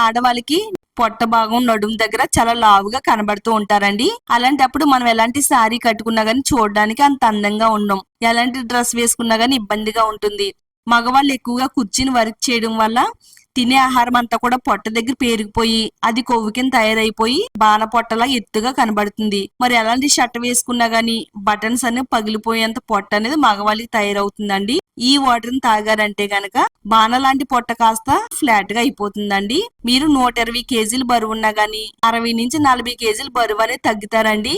ఆడవాళ్ళకి పొట్ట భాగం నడుము దగ్గర చాలా లావుగా కనబడుతూ ఉంటారండి. అలాంటప్పుడు మనం ఎలాంటి శారీ కట్టుకున్నా గానీ చూడడానికి అంత అందంగా ఉండం. ఎలాంటి డ్రెస్ వేసుకున్నా గానీ ఇబ్బందిగా ఉంటుంది. మగవాళ్ళు ఎక్కువగా కూర్చుని వర్క్ చేయడం వల్ల తినే ఆహారం అంతా కూడా పొట్ట దగ్గర పేరుకుపోయి అది కొవ్వు కింద తయారైపోయి బాణ పొట్టలా ఎత్తుగా కనబడుతుంది. మరి ఎలాంటి షర్ట్ వేసుకున్నా గానీ బటన్స్ అనేవి పగిలిపోయేంత పొట్ట అనేది మగవాళ్ళకి తయారవుతుందండి. ఈ వాటర్ ని తాగారంటే గనక బాణ లాంటి పొట్ట కాస్త ఫ్లాట్ గా అయిపోతుందండి. మీరు 120 కేజీలు బరువు ఉన్నా గానీ 60 నుంచి 40 కేజీలు బరువు అనేది తగ్గుతారండి.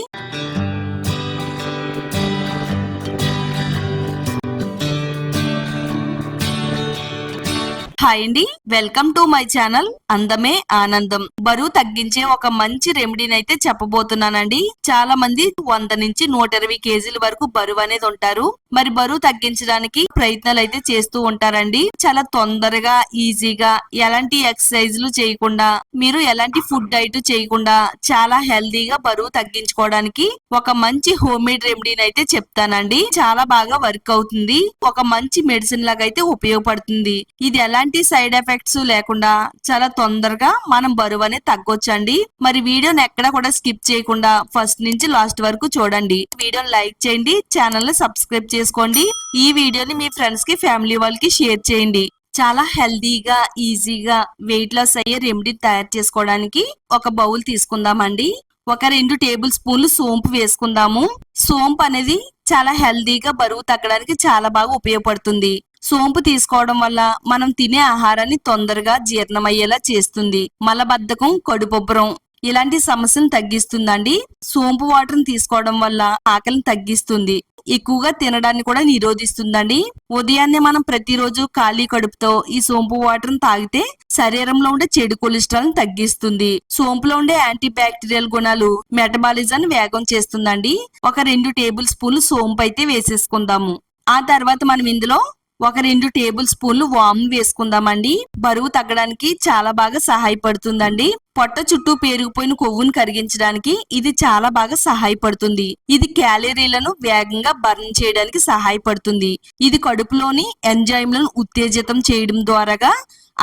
హాయ్ అండి, వెల్కమ్ టు మై ఛానల్ అందమే ఆనందం. బరువు తగ్గించే ఒక మంచి రెమెడీని అయితే చెప్పబోతున్నానండి. చాలా మంది 100 నుంచి 120 కేజీల వరకు బరువు అనేది ఉంటారు. మరి బరువు తగ్గించడానికి ప్రయత్నాలు అయితే చేస్తూ ఉంటారండి. చాలా తొందరగా ఈజీగా ఎలాంటి ఎక్సర్సైజ్లు చేయకుండా మీరు ఎలాంటి ఫుడ్ డైట్ చేయకుండా చాలా హెల్దీగా బరువు తగ్గించుకోవడానికి ఒక మంచి హోమ్ మేడ్ రెమెడీని అయితే చెప్తానండి. చాలా బాగా వర్క్ అవుతుంది. ఒక మంచి మెడిసిన్ లాగా అయితే ఉపయోగపడుతుంది. ఇది ఎలాంటి సైడ్ ఎఫెక్ట్స్ లేకుండా చాలా తొందరగా మనం బరువు అనేది తగ్గొచ్చండి. మరి వీడియోని ఎక్కడ కూడా స్కిప్ చేయకుండా ఫస్ట్ నుంచి లాస్ట్ వరకు చూడండి. వీడియోని లైక్ చేయండి, ఛానల్ ని సబ్స్క్రైబ్ చేసుకోండి. ఈ వీడియోని మీ ఫ్రెండ్స్ కి ఫ్యామిలీ వాళ్ళకి షేర్ చేయండి. చాలా హెల్దీగా ఈజీగా వెయిట్ లాస్ అయ్యే రెమెడీ తయారు చేసుకోవడానికి ఒక బౌల్ తీసుకుందామండి. ఒక 2 టేబుల్ స్పూన్లు సోంపు వేసుకుందాము. సోంపు అనేది చాలా హెల్దీగా బరువు తగ్గడానికి చాలా బాగా ఉపయోగపడుతుంది. సోంపు తీసుకోవడం వల్ల మనం తినే ఆహారాన్ని తొందరగా జీర్ణమయ్యేలా చేస్తుంది. మలబద్ధకం, కడుపుబ్బరం ఇలాంటి సమస్యలను తగ్గిస్తుందండి. సోంపు వాటర్ ని తీసుకోవడం వల్ల ఆకలిని తగ్గిస్తుంది. ఎక్కువగా తినడాన్ని కూడా నిరోధిస్తుందండి. ఉదయాన్నే మనం ప్రతిరోజు ఖాళీ కడుపుతో ఈ సోంపు వాటర్ ని తాగితే శరీరంలో ఉండే చెడు కొలెస్ట్రాల్ ని తగ్గిస్తుంది. సోంపులో ఉండే యాంటీ బ్యాక్టీరియల్ గుణాలు మెటబాలిజాన్ని వేగం చేస్తుందండి. ఒక 2 టేబుల్ స్పూన్లు సోంపు అయితే వేసేసుకుందాము. ఆ తర్వాత మనం ఇందులో ఒక 2 టేబుల్ స్పూన్లు వాము వేసుకుందామండి. బరువు తగ్గడానికి చాలా బాగా సహాయపడుతుందండి. పొట్ట చుట్టూ పేరుకుపోయిన కొవ్వును కరిగించడానికి ఇది చాలా బాగా సహాయపడుతుంది. ఇది క్యాలరీలను వేగంగా బర్న్ చేయడానికి సహాయపడుతుంది. ఇది కడుపులోని ఎంజైమ్లను ఉత్తేజితం చేయడం ద్వారాగా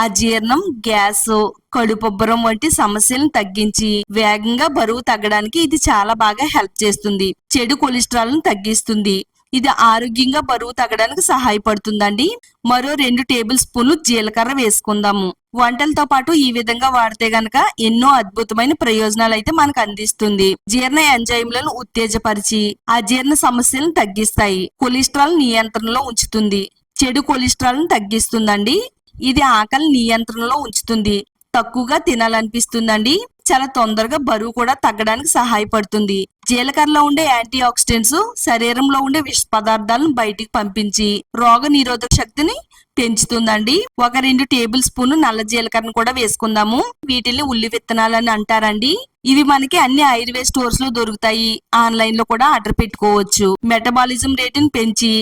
అజీర్ణం, గ్యాస్, కడుపుబ్బరం వంటి సమస్యలను తగ్గించి వేగంగా బరువు తగ్గడానికి ఇది చాలా బాగా హెల్ప్ చేస్తుంది. చెడు కొలెస్ట్రాల్ ను తగ్గిస్తుంది. ఇది ఆరోగ్యంగా బరువు తగ్గడానికి సహాయపడుతుందండి. మరో 2 టేబుల్ స్పూన్లు జీలకర్ర వేసుకుందాము. వంటలతో పాటు ఈ విధంగా వాడితే గనక ఎన్నో అద్భుతమైన ప్రయోజనాలు అయితే మనకు అందిస్తుంది. జీర్ణ ఎంజైమ్లను ఉత్తేజపరిచి అజీర్ణ సమస్యలను తగ్గిస్తాయి. కొలెస్ట్రాల్ నియంత్రణలో ఉంచుతుంది. చెడు కొలెస్ట్రాల్ ను తగ్గిస్తుందండి. ఇది ఆకలి నియంత్రణలో ఉంచుతుంది. తక్కువగా తినాలనిపిస్తుందండి. చాలా తొందరగా బరువు కూడా తగ్గడానికి సహాయపడుతుంది. జీలకర్రలో ఉండే యాంటీ ఆక్సిడెంట్స్ శరీరంలో ఉండే విష పదార్థాలను బయటికి పంపించి రోగ నిరోధక శక్తిని పెంచుతుందండి. ఒక 2 టేబుల్ స్పూన్ నల్ల జీలకర్రను కూడా వేసుకుందాము. వీటిని ఉల్లి విత్తనాలని అంటారండి. ఇవి మనకి అన్ని ఆయుర్వేద స్టోర్స్ లో దొరుకుతాయి. ఆన్లైన్ లో కూడా ఆర్డర్ పెట్టుకోవచ్చు. మెటబాలిజం రేటును పెంచి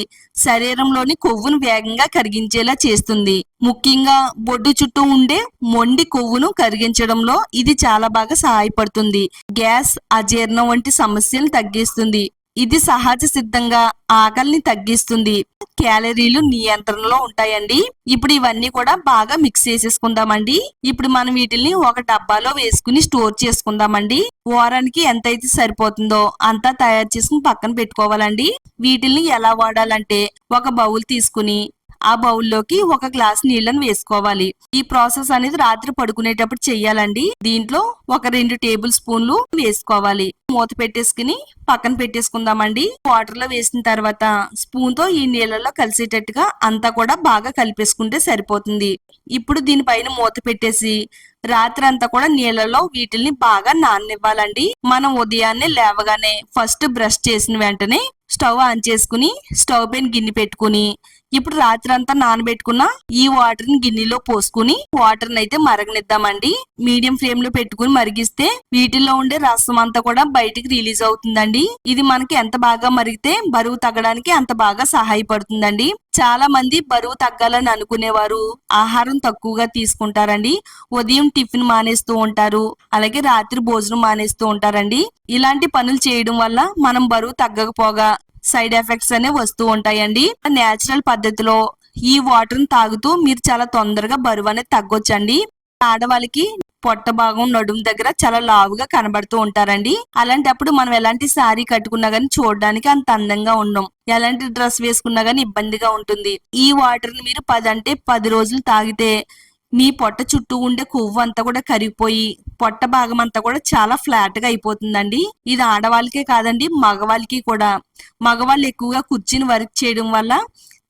శరీరంలోని కొవ్వును వేగంగా కరిగించేలా చేస్తుంది. ముఖ్యంగా బొడ్డు చుట్టూ ఉండే మొండి కొవ్వును కరిగించడంలో ఇది చాలా బాగా సహాయపడుతుంది. గ్యాస్, అజీర్ణం వంటి సమస్యలను తగ్గిస్తుంది. ఇది సహజ సిద్ధంగా ఆకలిని తగ్గిస్తుంది. క్యాలరీలు నియంత్రణలో ఉంటాయండి. ఇప్పుడు ఇవన్నీ కూడా బాగా మిక్స్ చేసేసుకుందామండి. ఇప్పుడు మనం వీటిని ఒక డబ్బాలో వేసుకుని స్టోర్ చేసుకుందామండి. వారానికి ఎంతైతే సరిపోతుందో అంతా తయారు చేసుకుని పక్కన పెట్టుకోవాలండి. వీటిని ఎలా వాడాలంటే ఒక బౌల్ తీసుకుని ఆ బౌల్లోకి ఒక గ్లాస్ నీళ్లను వేసుకోవాలి. ఈ ప్రాసెస్ అనేది రాత్రి పడుకునేటప్పుడు చెయ్యాలండి. దీంట్లో ఒక 2 టేబుల్ స్పూన్లు వేసుకోవాలి. మూత పెట్టేసుకుని పక్కన పెట్టేసుకుందామండి. వాటర్ లో వేసిన తర్వాత స్పూన్ తో ఈ నీళ్ళలో కలిసేటట్టుగా అంతా కూడా బాగా కలిపేసుకుంటే సరిపోతుంది. ఇప్పుడు దీనిపైన మూత పెట్టేసి రాత్రి అంతా కూడా నీళ్ళలో వీటిల్ని బాగా నాననివ్వాలండి. మనం ఉదయాన్నే లేవగానే ఫస్ట్ బ్రష్ చేసిన వెంటనే స్టవ్ ఆన్ చేసుకుని స్టవ్ పైన గిన్నె పెట్టుకుని ఇప్పుడు రాత్రి అంతా నానబెట్టుకున్న ఈ వాటర్ ని గిన్నెలో పోసుకుని వాటర్ ని అయితే మరగనిద్దామండి. మీడియం ఫ్లేమ్ లో పెట్టుకుని మరిగిస్తే వీటిల్లో ఉండే రసం అంతా కూడా బయటికి రిలీజ్ అవుతుందండి. ఇది మనకి ఎంత బాగా మరిగితే బరువు తగ్గడానికి అంత బాగా సహాయపడుతుందండి. చాలా మంది బరువు తగ్గాలని అనుకునేవారు ఆహారం తక్కువగా తీసుకుంటారండి. ఉదయం టిఫిన్ మానేస్తూ ఉంటారు, అలాగే రాత్రి భోజనం మానేస్తూ ఉంటారండి. ఇలాంటి పనులు చేయడం వల్ల మనం బరువు తగ్గకపోగా సైడ్ ఎఫెక్ట్స్ అనేవి వస్తూ ఉంటాయండి. నేచురల్ పద్ధతిలో ఈ వాటర్ ని తాగుతూ మీరు చాలా తొందరగా బరువు అనేది తగ్గొచ్చండి. ఆడవాళ్ళకి పొట్ట భాగం నడుము దగ్గర చాలా లావుగా కనబడుతూ ఉంటారండి. అలాంటప్పుడు మనం ఎలాంటి శారీ కట్టుకున్నా గానీ చూడడానికి అంత అందంగా ఉండం. ఎలాంటి డ్రెస్ వేసుకున్నా గానీ ఇబ్బందిగా ఉంటుంది. ఈ వాటర్ ని మీరు 10 అంటే 10 రోజులు తాగితే మీ పొట్ట చుట్టూ ఉండే కొవ్వు అంతా కూడా కరిగిపోయి పొట్ట భాగం అంతా కూడా చాలా ఫ్లాట్ గా అయిపోతుందండి. ఇది ఆడవాళ్ళకే కాదండి, మగవాళ్ళకి కూడా. మగవాళ్ళు ఎక్కువగా కూర్చుని వర్క్ చేయడం వల్ల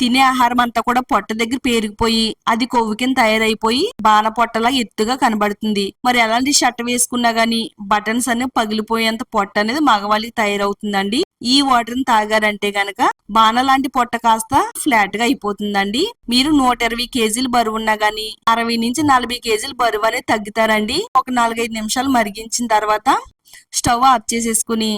తినే ఆహారం అంతా కూడా పొట్ట దగ్గర పేరుకుపోయి అది కొవ్వు కింద తయారైపోయి బాణ పొట్టలా ఎత్తుగా కనబడుతుంది. మరి ఎలాంటి షర్ట్ వేసుకున్నా గానీ బటన్స్ అనేవి పగిలిపోయేంత పొట్ట అనేది మగవాళ్ళకి తయారవుతుందండి. ఈ వాటర్ ని తాగారంటే గనక బాణ లాంటి పొట్ట కాస్త ఫ్లాట్ గా అయిపోతుందండి. మీరు 120 కేజీలు బరువు ఉన్నా గానీ 60 నుంచి 40 కేజీలు బరువు అనేది తగ్గుతారండి. ఒక 4-5 నిమిషాలు మరిగించిన తర్వాత స్టవ్ ఆఫ్ చేసేసుకుని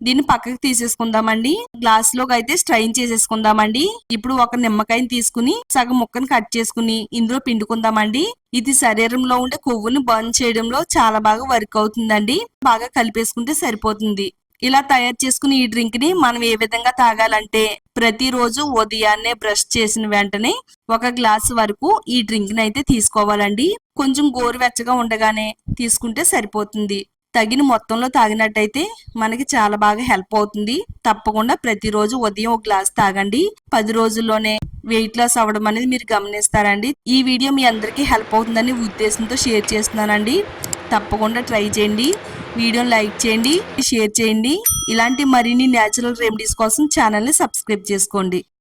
దీన్ని పక్కకి తీసేసుకుందామండి. గ్లాస్ లోకి అయితే స్ట్రైన్ చేసేసుకుందామండి. ఇప్పుడు ఒక నిమ్మకాయని తీసుకుని సగం ముక్కను కట్ చేసుకుని ఇందులో పిండుకుందామండి. ఇది శరీరంలో ఉండే కొవ్వుని బర్న్ చేయడంలో చాలా బాగా వర్క్ అవుతుందండి. బాగా కలిపేసుకుంటే సరిపోతుంది. ఇలా తయారు చేసుకుని ఈ డ్రింక్ ని మనం ఏ విధంగా తాగాలంటే ప్రతిరోజు ఉదయాన్నే బ్రష్ చేసిన వెంటనే ఒక గ్లాస్ వరకు ఈ డ్రింక్ ని అయితే తీసుకోవాలండి. కొంచెం గోరువెచ్చగా ఉండగానే తీసుకుంటే సరిపోతుంది. తగిన మొత్తంలో తాగినట్టయితే మనకి చాలా బాగా హెల్ప్ అవుతుంది. తప్పకుండా ప్రతిరోజు ఉదయం ఒక గ్లాస్ తాగండి. 10 రోజుల్లోనే వెయిట్ లాస్ అవ్వడం అనేది మీరు గమనిస్తారండి. ఈ వీడియో మీ అందరికీ హెల్ప్ అవుతుందని ఉద్దేశంతో షేర్ చేస్తున్నానండి. తప్పకుండా ట్రై చేయండి. వీడియోని లైక్ చేయండి, షేర్ చేయండి. ఇలాంటి మరిన్ని న్యాచురల్ రెమెడీస్ కోసం ఛానల్ని సబ్స్క్రైబ్ చేసుకోండి.